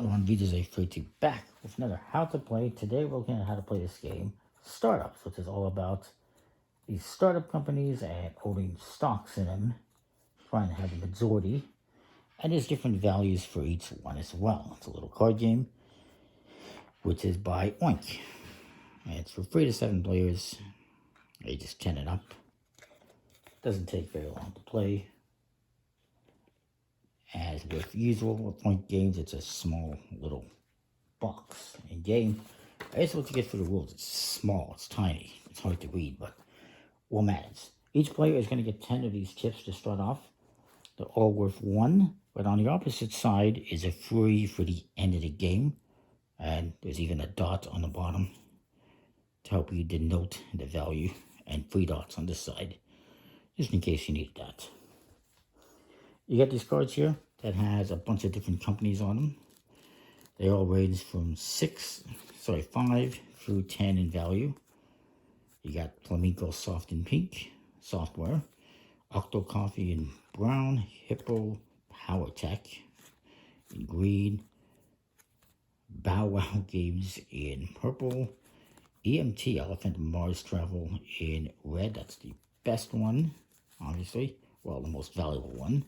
On Videos A Free to back with another How to Play. Today we're looking at how to play this game, Startups, which is all about these startup companies and owning stocks in them, trying to have the majority, and there's different values for each one as well. It's a little card game, which is by Oink. And it's for 3 to 7 players, ages 10 and up. Doesn't take very long to play. As with usual with Oink games, it's a small little box in game. I just want to get through the rules. It's small, it's tiny, it's hard to read, but what matters? Each player is going to get 10 of these chips to start off. They're all worth 1, but on the opposite side is a free for the end of the game. And there's even a dot on the bottom to help you denote the value, and 3 dots on this side, just in case you need that. You get these cards here that has a bunch of different companies on them. They all range from 5 through 10 in value. You got Flamingo Soft in pink, Software, Octo Coffee in brown, Hippo Power Tech in green, Bow Wow Games in purple, EMT Elephant Mars Travel in red. That's the best one, obviously. Well, the most valuable one.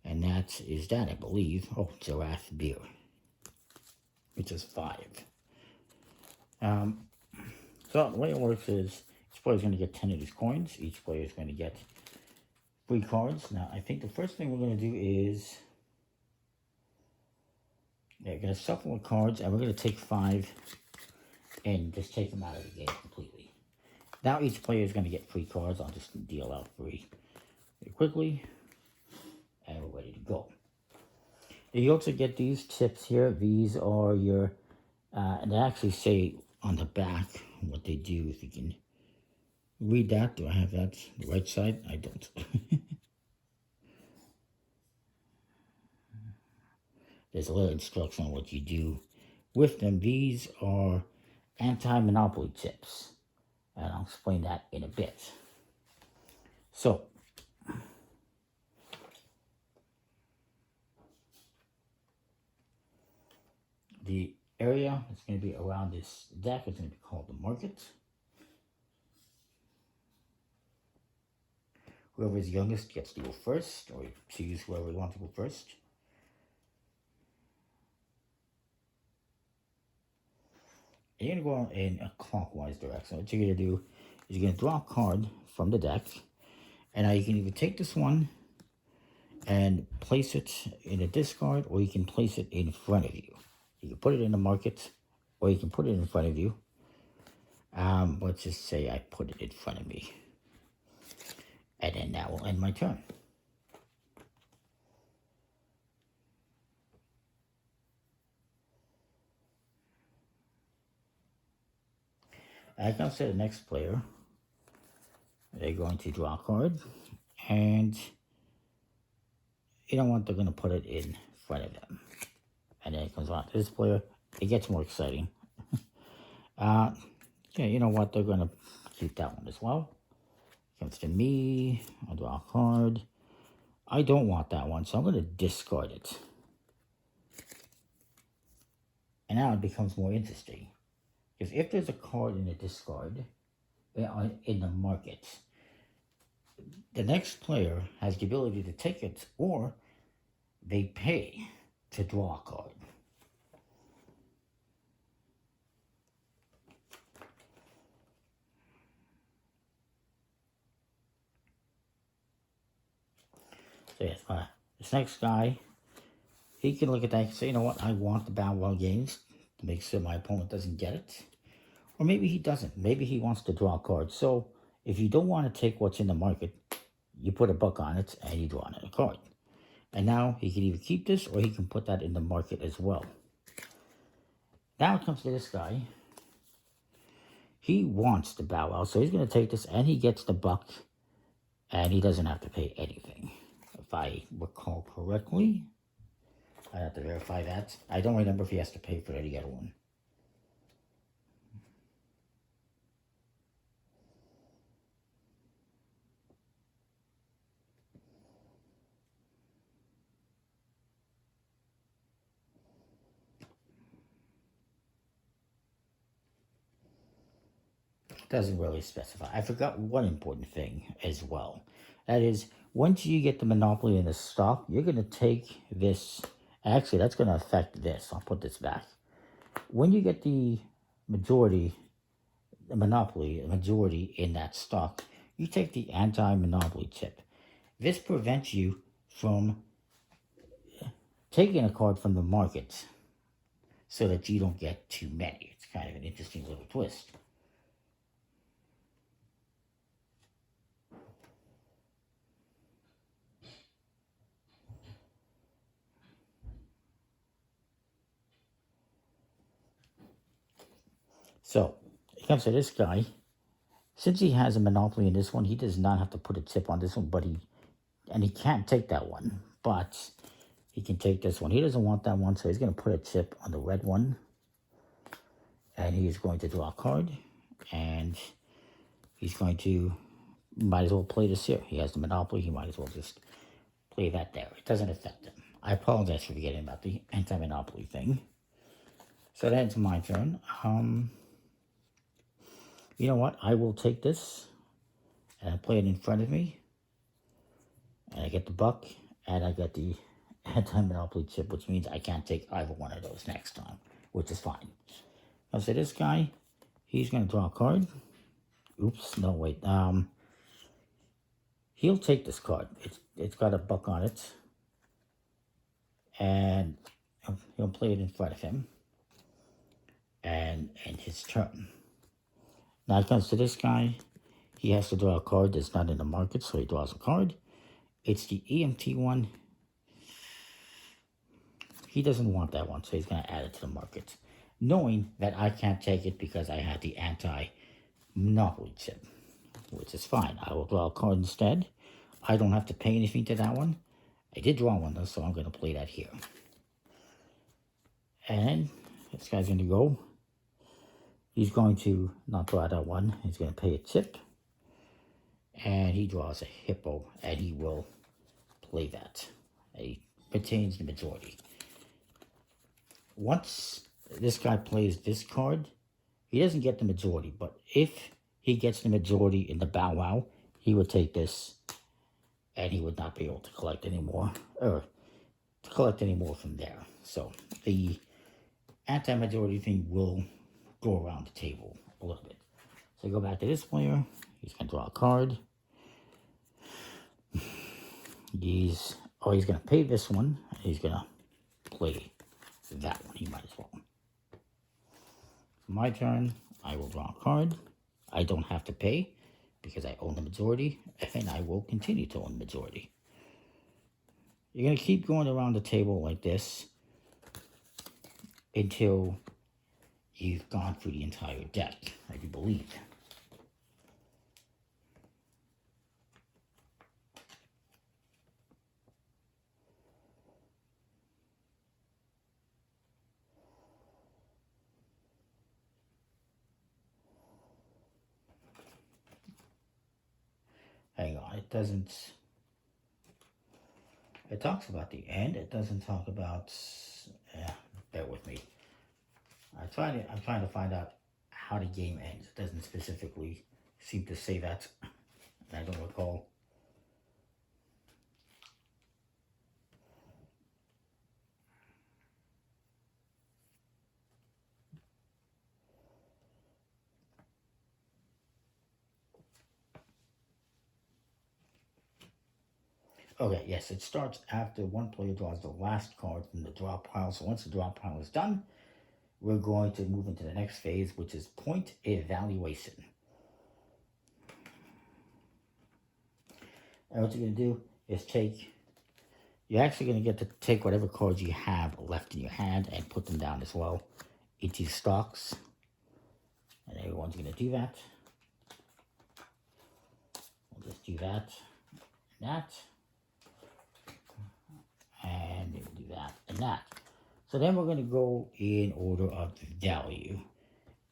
And that is that, I believe. Oh, Giraffe Beer, which is 5. So the way it works is each player is going to get 10 of these coins. Each player is going to get 3 cards. Now, I think the first thing we're going to do is we're going to shuffle the cards, and we're going to take 5 and just take them out of the game completely. Now each player is going to get 3 cards. I'll just deal out 3 very quickly, and we're ready to go. You also get these chips here. These are your, and they actually say on the back what they do. If you can read that. Do I have that the right side? I don't. There's a little instruction on what you do with them. These are anti-monopoly chips, and I'll explain that in a bit. So, the area that's going to be around this deck is going to be called the market. Whoever is youngest gets to go first, or you choose whoever you want to go first. And you're going to go in a clockwise direction. What you're going to do is you're going to draw a card from the deck. And now you can either take this one and place it in a discard, or you can place it in front of you. You can put it in the market, or you can put it in front of you. Let's just say I put it in front of me. And then that will end my turn. I can say the next player, they're going to draw a card, and you know what, they're going to put it in front of them. And then it comes on to this player. It gets more exciting. Yeah, you know what, they're going to keep that one as well. Comes to me, I'll draw a card. I don't want that one, so I'm going to discard it. And now it becomes more interesting. Because if there's a card in the discard, in the market, the next player has the ability to take it, or they pay to draw a card. So yes, this next guy, he can look at that and say, you know what, I want the Bow Wow Games to make sure my opponent doesn't get it. Or maybe he doesn't. Maybe he wants to draw a card. So if you don't want to take what's in the market, you put a buck on it and you draw another card. And now he can either keep this, or he can put that in the market as well. Now it comes to this guy. He wants the Bow Wow, so he's going to take this, and he gets the buck, and he doesn't have to pay anything. If I recall correctly, I have to verify that. I don't remember if he has to pay for any other one. doesn't really specify. I forgot one important thing as well. That is, once you get the monopoly in the stock, you're going to take this. Actually, that's going to affect this. I'll put this back. When you get the majority, the monopoly, the majority in that stock, you take the anti-monopoly chip. This prevents you from taking a card from the market so that you don't get too many. It's kind of an interesting little twist. So, it comes to this guy. Since he has a monopoly in this one, he does not have to put a chip on this one, but he can't take that one, but he can take this one. He doesn't want that one, so he's going to put a chip on the red one, and he's going to draw a card, and he's going to, might as well play this here. He has the monopoly, he might as well just play that there. It doesn't affect him. I apologize for forgetting about the anti-monopoly thing. So that's my turn. You know what? I will take this and I play it in front of me. And I get the buck and I get the anti-monopoly chip, which means I can't take either one of those next time, which is fine. Now, so this guy, he's going to draw a card. Oops, no, wait. He'll take this card. It's got a buck on it. And he'll play it in front of him. And his turn. Now it comes to this guy. He has to draw a card that's not in the market, so he draws a card. It's the EMT one. He doesn't want that one, so he's going to add it to the market, knowing that I can't take it because I had the anti-monopoly chip, which is fine. I will draw a card instead. I don't have to pay anything to that one. I did draw one, though, so I'm going to play that here. And this guy's going to go. He's going to not draw that one. He's going to pay a chip. And he draws a hippo, and he will play that. He retains the majority. Once this guy plays this card, he doesn't get the majority. But if he gets the majority in the bow wow, he would take this, and he would not be able to collect anymore, or to collect any more from there. So the anti-majority thing will go around the table a little bit. So go back to this player. He's going to draw a card. He's going to pay this one. He's going to play that one. He might as well. My turn. I will draw a card. I don't have to pay because I own the majority, and I will continue to own the majority. You're going to keep going around the table like this until you've gone through the entire deck, I do believe. Hang on, it doesn't... It talks about the end. It doesn't talk about... bear with me. I'm trying to find out how the game ends. It doesn't specifically seem to say that. I don't recall. Okay, yes, it starts after one player draws the last card from the draw pile. So once the draw pile is done, we're going to move into the next phase, which is point evaluation. And what you're going to do is you're actually going to get to take whatever cards you have left in your hand and put them down as well into stocks. And everyone's going to do that. We'll just do that, and that. And we'll do that and that. So then we're going to go in order of value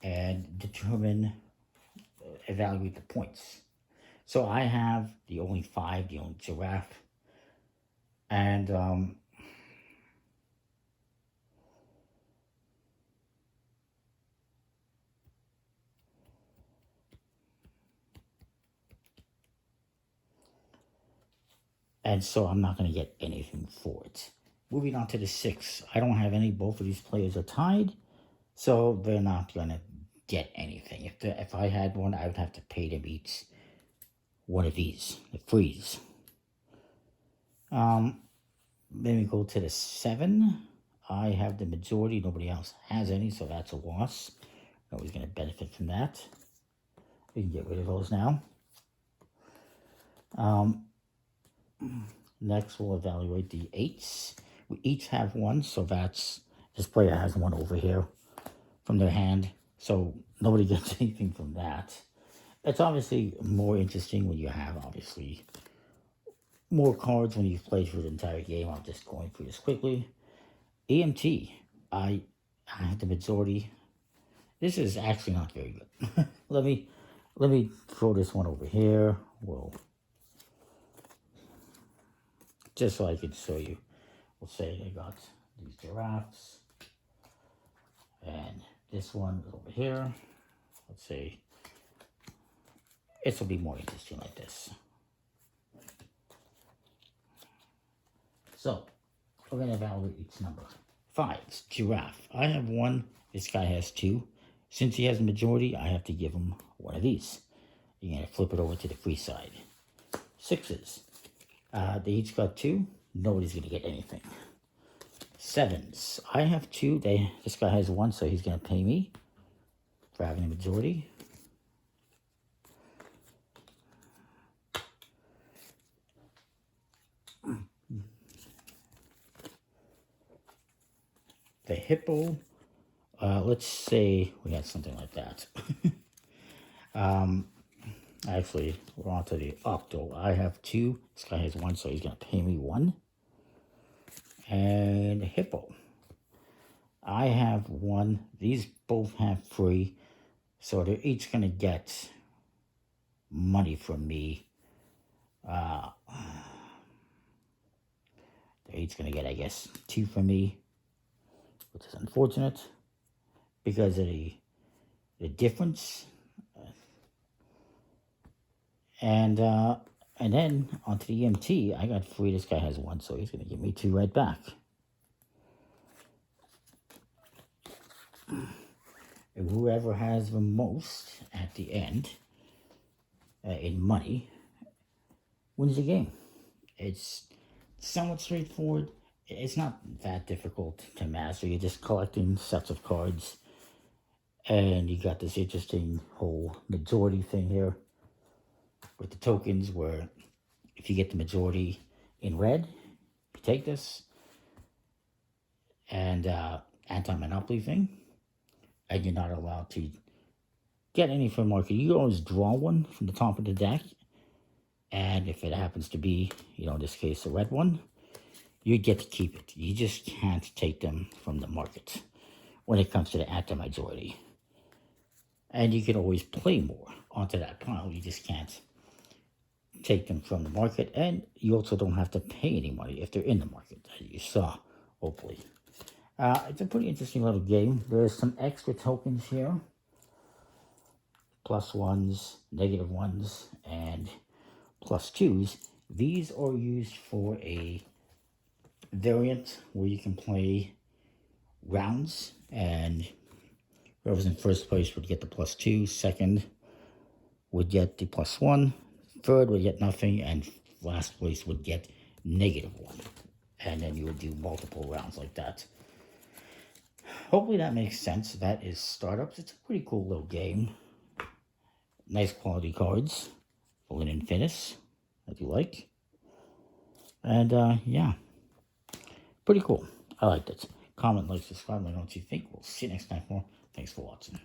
and determine, evaluate the points. So I have the only 5, the only giraffe, and And so I'm not going to get anything for it. Moving on to the 6. I don't have any. Both of these players are tied. So they're not going to get anything. If I had one, I would have to pay them each one of these. The freeze. Then we go to the 7. I have the majority. Nobody else has any, so that's a loss. Nobody's going to benefit from that. We can get rid of those now. Next, we'll evaluate the 8s. We each have one, so that's... This player has one over here from their hand, so nobody gets anything from that. It's obviously more interesting when you have, obviously, more cards when you've played through the entire game. I'm just going through this quickly. EMT. I have the majority. This is actually not very good. Let me throw this one over here. Well, just so I can show you. We'll say I got these giraffes. And this one is over here. Let's say this will be more interesting like this. So, we're going to evaluate each number. 5's giraffe. I have one. This guy has 2. Since he has a majority, I have to give him one of these. You're going to flip it over to the free side. 6's. They each got 2. Nobody's going to get anything. 7's. I have 2. This guy has 1, so he's going to pay me for having a majority. The hippo, let's say we had something like that. Actually, we're on to the octo. I have 2. This guy has 1, so he's going to pay me 1. And the hippo. I have 1. These both have 3. So they're each going to get money from me. They're each going to get, I guess, 2 from me, which is unfortunate because of the difference. And then onto the EMT, I got 3. This guy has 1, so he's going to give me 2 right back. And whoever has the most at the end in money wins the game. It's somewhat straightforward. It's not that difficult to master. You're just collecting sets of cards. And you got this interesting whole majority thing here with the tokens where if you get the majority in red, you take this. And anti-monopoly thing. And you're not allowed to get any from market. You always draw one from the top of the deck. And if it happens to be, in this case, a red one, you get to keep it. You just can't take them from the market when it comes to the anti-majority. And you can always play more onto that pile. You just can't take them from the market. And you also don't have to pay any money if they're in the market, as you saw, hopefully. It's a pretty interesting little game. There's some extra tokens here. +1s, -1s, and +2s. These are used for a variant where you can play rounds, and whoever's in first place would get the +2, second would get the +1, third would get nothing, and last place would get -1. And then you would do multiple rounds like that. Hopefully that makes sense. That is Startups. It's a pretty cool little game. Nice quality cards. Full in Finis, that you like. And yeah, pretty cool. I liked it. Comment, like, subscribe, let me know what you think. We'll see you next time for more. Thanks for watching.